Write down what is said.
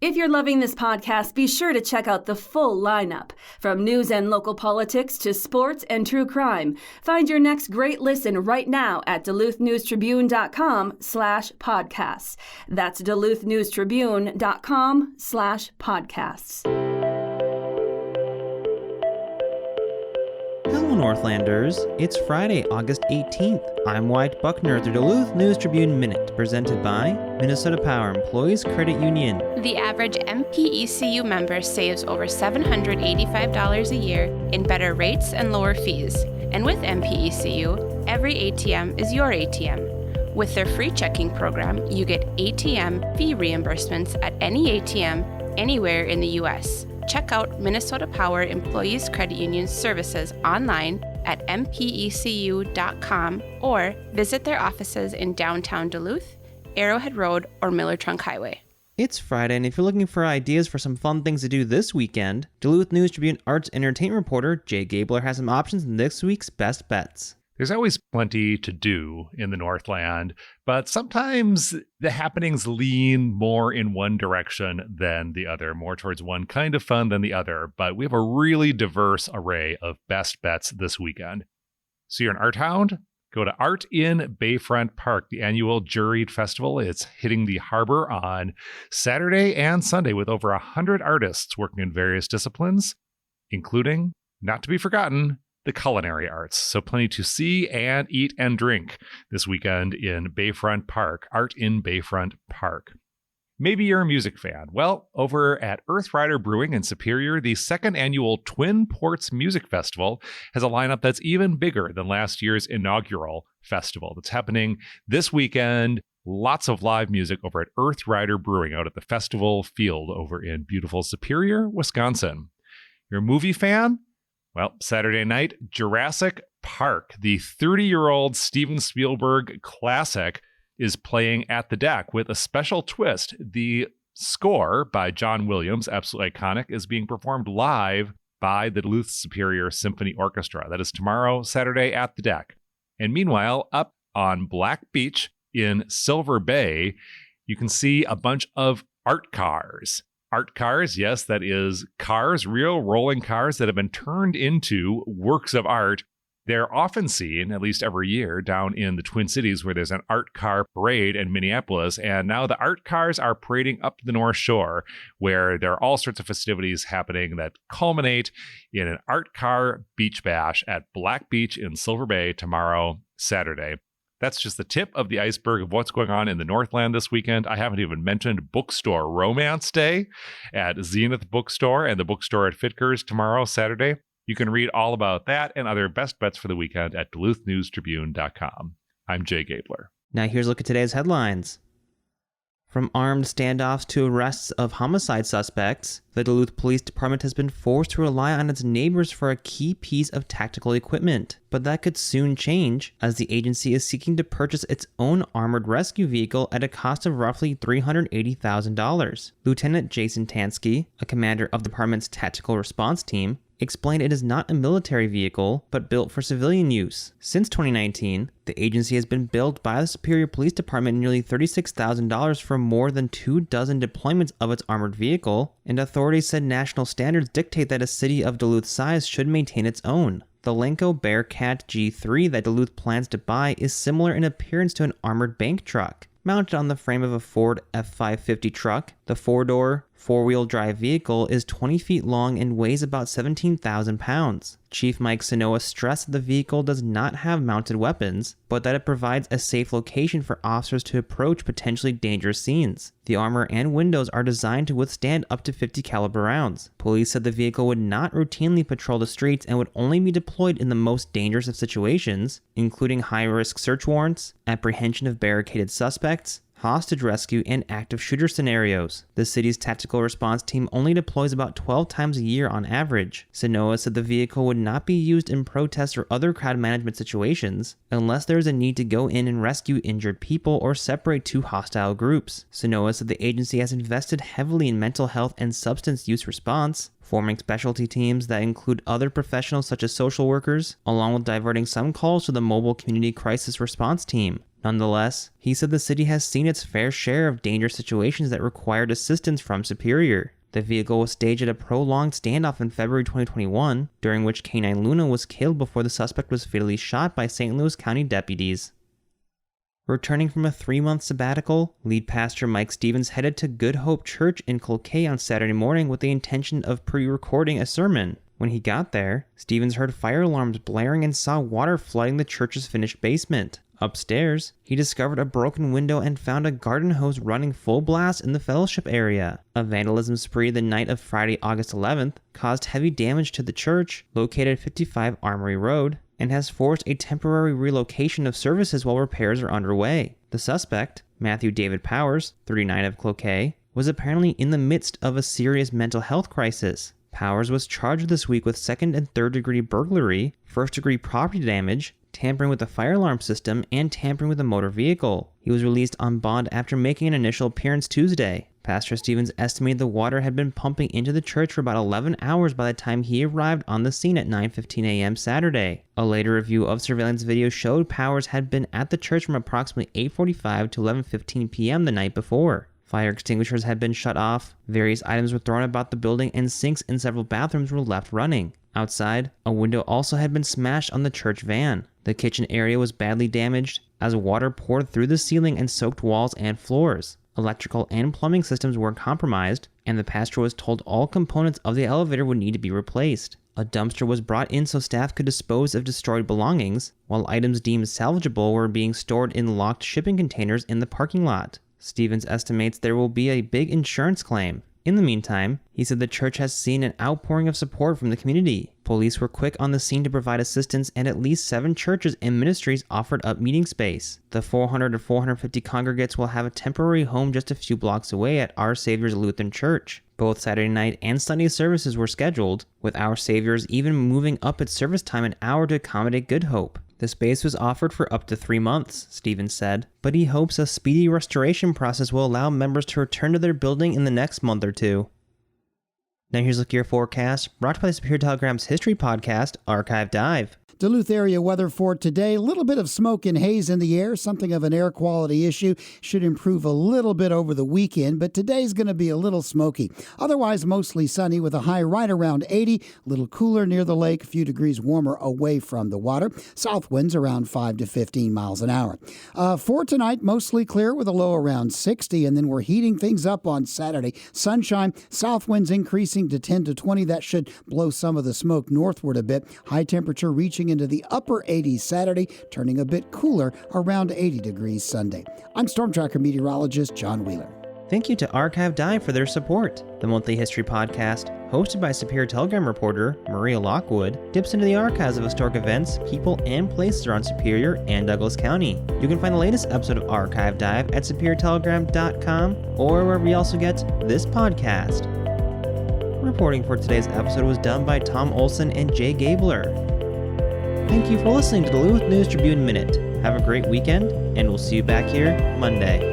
If you're loving this podcast, be sure to check out the full lineup. From news and local politics to sports and true crime. Find your next great listen right now at duluthnewstribune.com/podcasts. That's duluthnewstribune.com/podcasts. Hello, Northlanders. It's Friday, August 18th. I'm Wyatt Buckner at the Duluth News Tribune Minute, presented by Minnesota Power Employees Credit Union. The average MPECU member saves over $785 a year in better rates and lower fees. And with MPECU, every ATM is your ATM. With their free checking program, you get ATM fee reimbursements at any ATM anywhere in the U.S. Check out Minnesota Power Employees Credit Union services online at mpecu.com or visit their offices in downtown Duluth, Arrowhead Road, or Miller Trunk Highway. It's Friday, and if you're looking for ideas for some fun things to do this weekend, Duluth News Tribune Arts and Entertainment reporter Jay Gabler has some options in this week's Best Bets. There's always plenty to do in the Northland, but sometimes the happenings lean more in one direction than the other, more towards one kind of fun than the other. But we have a really diverse array of best bets this weekend. So you're an art hound? Go to Art in Bayfront Park, the annual juried festival. It's hitting the harbor on Saturday and Sunday with over 100 artists working in various disciplines, including, not to be forgotten, the culinary arts. So plenty to see and eat and drink this weekend in Bayfront Park, Art in Bayfront Park. Maybe you're a music fan. Well, over at Earthrider Brewing in Superior, the second annual Twin Ports Music Festival has a lineup that's even bigger than last year's inaugural festival. That's happening this weekend. Lots of live music over at Earthrider Brewing out at the festival field over in beautiful Superior, Wisconsin. You're a movie fan? Well, Saturday night, Jurassic Park, the 30-year-old Steven Spielberg classic, is playing at the deck with a special twist. The score by John Williams, absolutely iconic, is being performed live by the Duluth Superior Symphony Orchestra. That is tomorrow, Saturday, at the deck. And meanwhile, up on Black Beach in Silver Bay, you can see a bunch of art cars. Art cars, yes, that is cars, real rolling cars that have been turned into works of art. They're often seen, at least every year, down in the Twin Cities where there's an art car parade in Minneapolis. And now the art cars are parading up the North Shore, where there are all sorts of festivities happening that culminate in an art car beach bash at Black Beach in Silver Bay tomorrow, Saturday. That's just the tip of the iceberg of what's going on in the Northland this weekend. I haven't even mentioned Bookstore Romance Day at Zenith Bookstore and the bookstore at Fitger's tomorrow, Saturday. You can read all about that and other best bets for the weekend at duluthnewstribune.com. I'm Jay Gabler. Now here's a look at today's headlines. From armed standoffs to arrests of homicide suspects, the Duluth Police Department has been forced to rely on its neighbors for a key piece of tactical equipment. But that could soon change, as the agency is seeking to purchase its own armored rescue vehicle at a cost of roughly $380,000. Lieutenant Jason Tansky, a commander of the department's tactical response team, explained it is not a military vehicle, but built for civilian use. Since 2019, the agency has been billed by the Superior Police Department nearly $36,000 for more than 24 deployments of its armored vehicle, and authorities said national standards dictate that a city of Duluth size should maintain its own. The Lenco Bearcat G3 that Duluth plans to buy is similar in appearance to an armored bank truck. Mounted on the frame of a Ford F550 truck, the four-door, four-wheel drive vehicle is 20 feet long and weighs about 17,000 pounds. Chief Mike Sanoa stressed that the vehicle does not have mounted weapons, but that it provides a safe location for officers to approach potentially dangerous scenes. The armor and windows are designed to withstand up to 50 caliber rounds. Police said the vehicle would not routinely patrol the streets and would only be deployed in the most dangerous of situations, including high-risk search warrants, apprehension of barricaded suspects, hostage rescue, and active shooter scenarios. The city's tactical response team only deploys about 12 times a year on average. Sanoa said the vehicle would not be used in protest or other crowd management situations unless there is a need to go in and rescue injured people or separate two hostile groups. Sanoa said the agency has invested heavily in mental health and substance use response, forming specialty teams that include other professionals such as social workers, along with diverting some calls to the mobile community crisis response team. Nonetheless, he said the city has seen its fair share of dangerous situations that required assistance from Superior. The vehicle was staged at a prolonged standoff in February 2021, during which K-9 Luna was killed before the suspect was fatally shot by St. Louis County deputies. Returning from a 3-month sabbatical, lead pastor Mike Stevens headed to Good Hope Church in Cloquet on Saturday morning with the intention of pre-recording a sermon. When he got there, Stevens heard fire alarms blaring and saw water flooding the church's finished basement. Upstairs, he discovered a broken window and found a garden hose running full blast in the fellowship area. A vandalism spree the night of Friday, August 11th, caused heavy damage to the church, located at 55 Armory Road, and has forced a temporary relocation of services while repairs are underway. The suspect, Matthew David Powers, 39 of Cloquet, was apparently in the midst of a serious mental health crisis. Powers was charged this week with 2nd and 3rd degree burglary, 1st degree property damage, tampering with the fire alarm system, and tampering with a motor vehicle. He was released on bond after making an initial appearance Tuesday. Pastor Stevens estimated the water had been pumping into the church for about 11 hours by the time he arrived on the scene at 9:15 a.m. Saturday. A later review of surveillance video showed Powers had been at the church from approximately 8:45 to 11:15 p.m. the night before. Fire extinguishers had been shut off, various items were thrown about the building, and sinks in several bathrooms were left running. Outside, a window also had been smashed on the church van. The kitchen area was badly damaged, as water poured through the ceiling and soaked walls and floors. Electrical and plumbing systems were compromised, and the pastor was told all components of the elevator would need to be replaced. A dumpster was brought in so staff could dispose of destroyed belongings, while items deemed salvageable were being stored in locked shipping containers in the parking lot. Stevens estimates there will be a big insurance claim. In the meantime, he said the church has seen an outpouring of support from the community. Police were quick on the scene to provide assistance, and at least 7 churches and ministries offered up meeting space. The 400 to 450 congregates will have a temporary home just a few blocks away at Our Savior's Lutheran Church. Both Saturday night and Sunday services were scheduled, with Our Savior's even moving up its service time an hour to accommodate Good Hope. The space was offered for up to 3 months, Stevens said, but he hopes a speedy restoration process will allow members to return to their building in the next month or two. Now here's a look at your forecast, brought to you by the Superior Telegram's history podcast, Archive Dive. Duluth area weather for today. A little bit of smoke and haze in the air, something of an air quality issue. Should improve a little bit over the weekend, but today's going to be a little smoky. Otherwise, mostly sunny with a high right around 80, a little cooler near the lake, a few degrees warmer away from the water. South winds around 5 to 15 miles an hour. For tonight, mostly clear with a low around 60, and then we're heating things up on Saturday. Sunshine, south winds increasing to 10 to 20. That should blow some of the smoke northward a bit. High temperature reaching into the upper 80s Saturday, turning a bit cooler around 80 degrees Sunday. I'm Storm Tracker meteorologist John Wheeler. Thank you to Archive Dive for their support. The monthly history podcast, hosted by Superior Telegram reporter Maria Lockwood, dips into the archives of historic events, people, and places around Superior and Douglas County. You can find the latest episode of Archive Dive at superiortelegram.com or wherever you also get this podcast. Reporting for today's episode was done by Tom Olson and Jay Gabler. Thank you for listening to the Duluth News Tribune Minute. Have a great weekend, and we'll see you back here Monday.